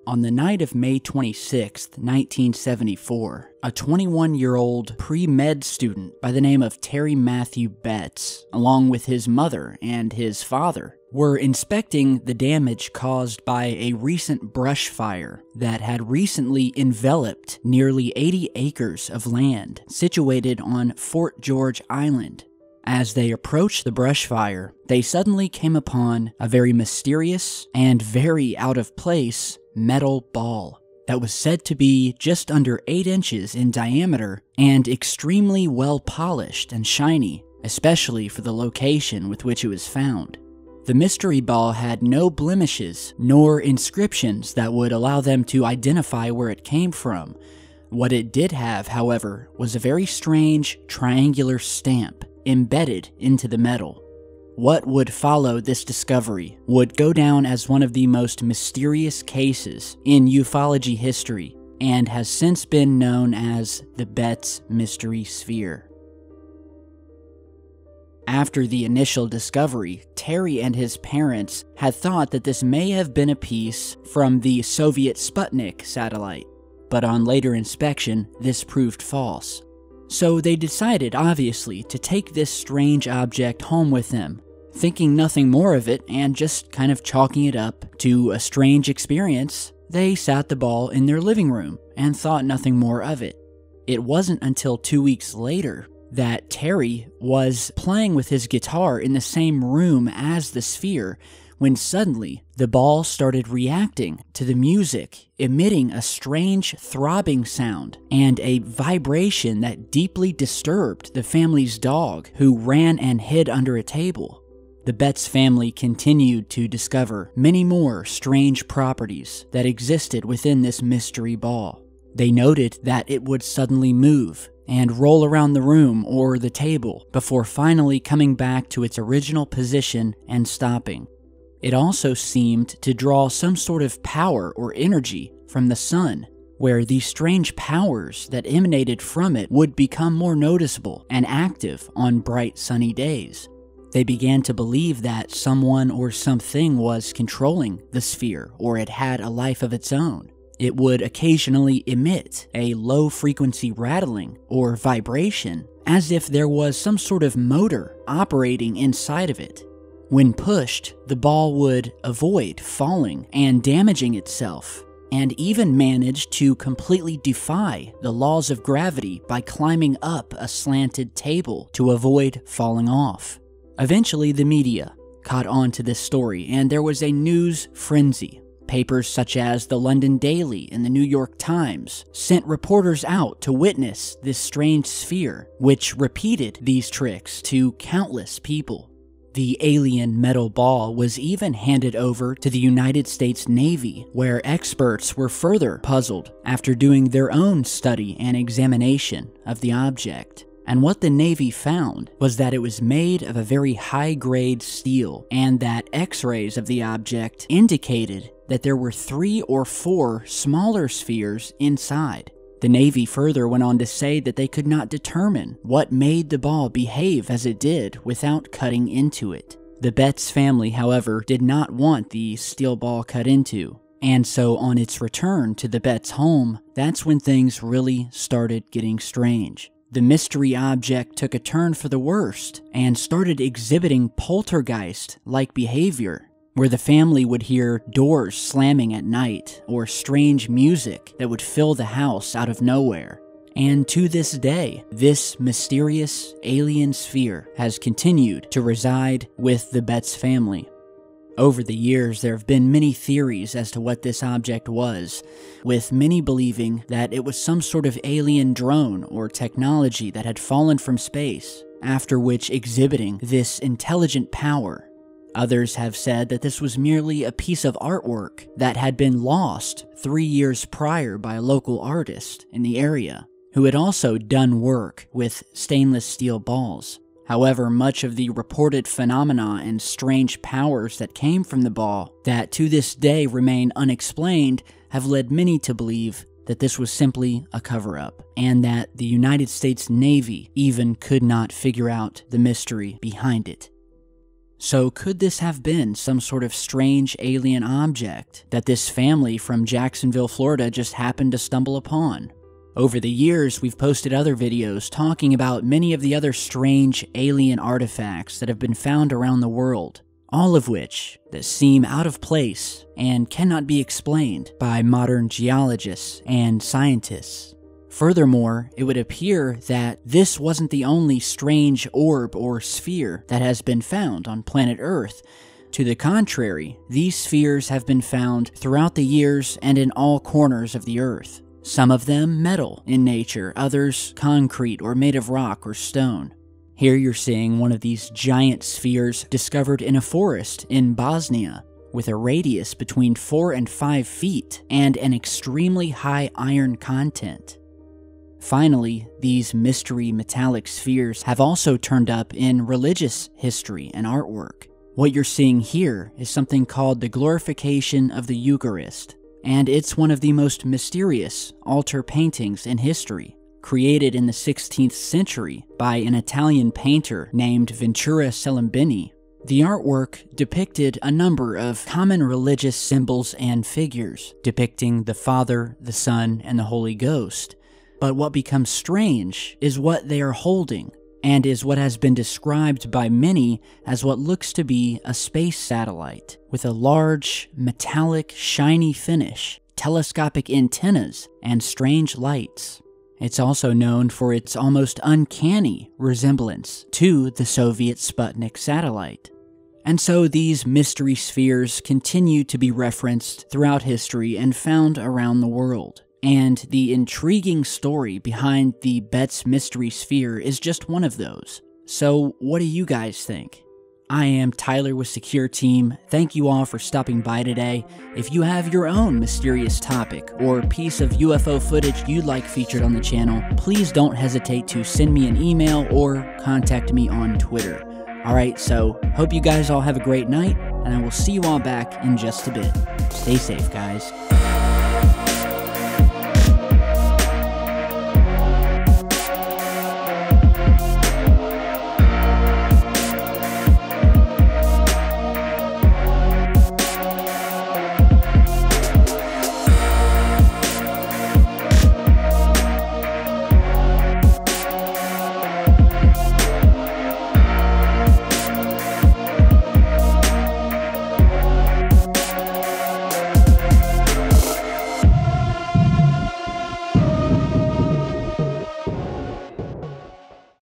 On the night of May 26, 1974, a 21-year-old pre-med student by the name of Terry Matthew Betts, along with his mother and his father, were inspecting the damage caused by a recent brush fire that had recently enveloped nearly 80 acres of land situated on Fort George Island. As they approached the brush fire, they suddenly came upon a very mysterious and very out-of-place metal ball that was said to be just under 8 inches in diameter and extremely well polished and shiny, especially for the location with which it was found. The mystery ball had no blemishes nor inscriptions that would allow them to identify where it came from. What it did have, however, was a very strange triangular stamp embedded into the metal. What would follow this discovery would go down as one of the most mysterious cases in ufology history and has since been known as the Betts Mystery Sphere. After the initial discovery, Terry and his parents had thought that this may have been a piece from the Soviet Sputnik satellite, but on later inspection, this proved false. So they decided, obviously, to take this strange object home with them, thinking nothing more of it and just kind of chalking it up to a strange experience. They sat the ball in their living room and thought nothing more of it. It wasn't until 2 weeks later that Terry was playing with his guitar in the same room as the sphere when suddenly the ball started reacting to the music, emitting a strange throbbing sound and a vibration that deeply disturbed the family's dog, who ran and hid under a table. The Betts family continued to discover many more strange properties that existed within this mystery ball. They noted that it would suddenly move and roll around the room or the table before finally coming back to its original position and stopping. It also seemed to draw some sort of power or energy from the sun, where these strange powers that emanated from it would become more noticeable and active on bright sunny days. They began to believe that someone or something was controlling the sphere, or it had a life of its own. It would occasionally emit a low-frequency rattling or vibration, as if there was some sort of motor operating inside of it. When pushed, the ball would avoid falling and damaging itself, and even manage to completely defy the laws of gravity by climbing up a slanted table to avoid falling off. Eventually, the media caught on to this story, and there was a news frenzy. Papers such as the London Daily and the New York Times sent reporters out to witness this strange sphere, which repeated these tricks to countless people. The alien metal ball was even handed over to the United States Navy, where experts were further puzzled after doing their own study and examination of the object. And what the Navy found was that it was made of a very high-grade steel, and that X-rays of the object indicated that there were 3 or 4 smaller spheres inside. The Navy further went on to say that they could not determine what made the ball behave as it did without cutting into it. The Betts family, however, did not want the steel ball cut into, and so on its return to the Betts home, that's when things really started getting strange. The mystery object took a turn for the worst and started exhibiting poltergeist-like behavior, where the family would hear doors slamming at night or strange music that would fill the house out of nowhere. And to this day, this mysterious alien sphere has continued to reside with the Betts family. Over the years, there have been many theories as to what this object was, with many believing that it was some sort of alien drone or technology that had fallen from space, after which exhibiting this intelligent power. Others have said that this was merely a piece of artwork that had been lost 3 years prior by a local artist in the area, who had also done work with stainless steel balls. However, much of the reported phenomena and strange powers that came from the ball that to this day remain unexplained have led many to believe that this was simply a cover-up, and that the United States Navy even could not figure out the mystery behind it. So could this have been some sort of strange alien object that this family from Jacksonville, Florida just happened to stumble upon? Over the years, we've posted other videos talking about many of the other strange alien artifacts that have been found around the world, all of which that seem out of place and cannot be explained by modern geologists and scientists. Furthermore, it would appear that this wasn't the only strange orb or sphere that has been found on planet Earth. To the contrary, these spheres have been found throughout the years and in all corners of the Earth. Some of them metal in nature, others concrete or made of rock or stone. Here you're seeing one of these giant spheres discovered in a forest in Bosnia, with a radius between 4 and 5 feet and an extremely high iron content. Finally, these mystery metallic spheres have also turned up in religious history and artwork. What you're seeing here is something called the glorification of the Eucharist, and it's one of the most mysterious altar paintings in history, created in the 16th century by an Italian painter named Ventura Salimbeni. The artwork depicted a number of common religious symbols and figures, depicting the Father, the Son, and the Holy Ghost. But what becomes strange is what they are holding, and is what has been described by many as what looks to be a space satellite, with a large, metallic, shiny finish, telescopic antennas, and strange lights. It's also known for its almost uncanny resemblance to the Soviet Sputnik satellite. And so these mystery spheres continue to be referenced throughout history and found around the world. And the intriguing story behind the Betz mystery sphere is just one of those. So what do you guys think? I am Tyler with Secureteam. Thank you all for stopping by today. If you have your own mysterious topic or piece of UFO footage you'd like featured on the channel, please don't hesitate to send me an email or contact me on Twitter. Alright, so hope you guys all have a great night, and I will see you all back in just a bit. Stay safe, guys.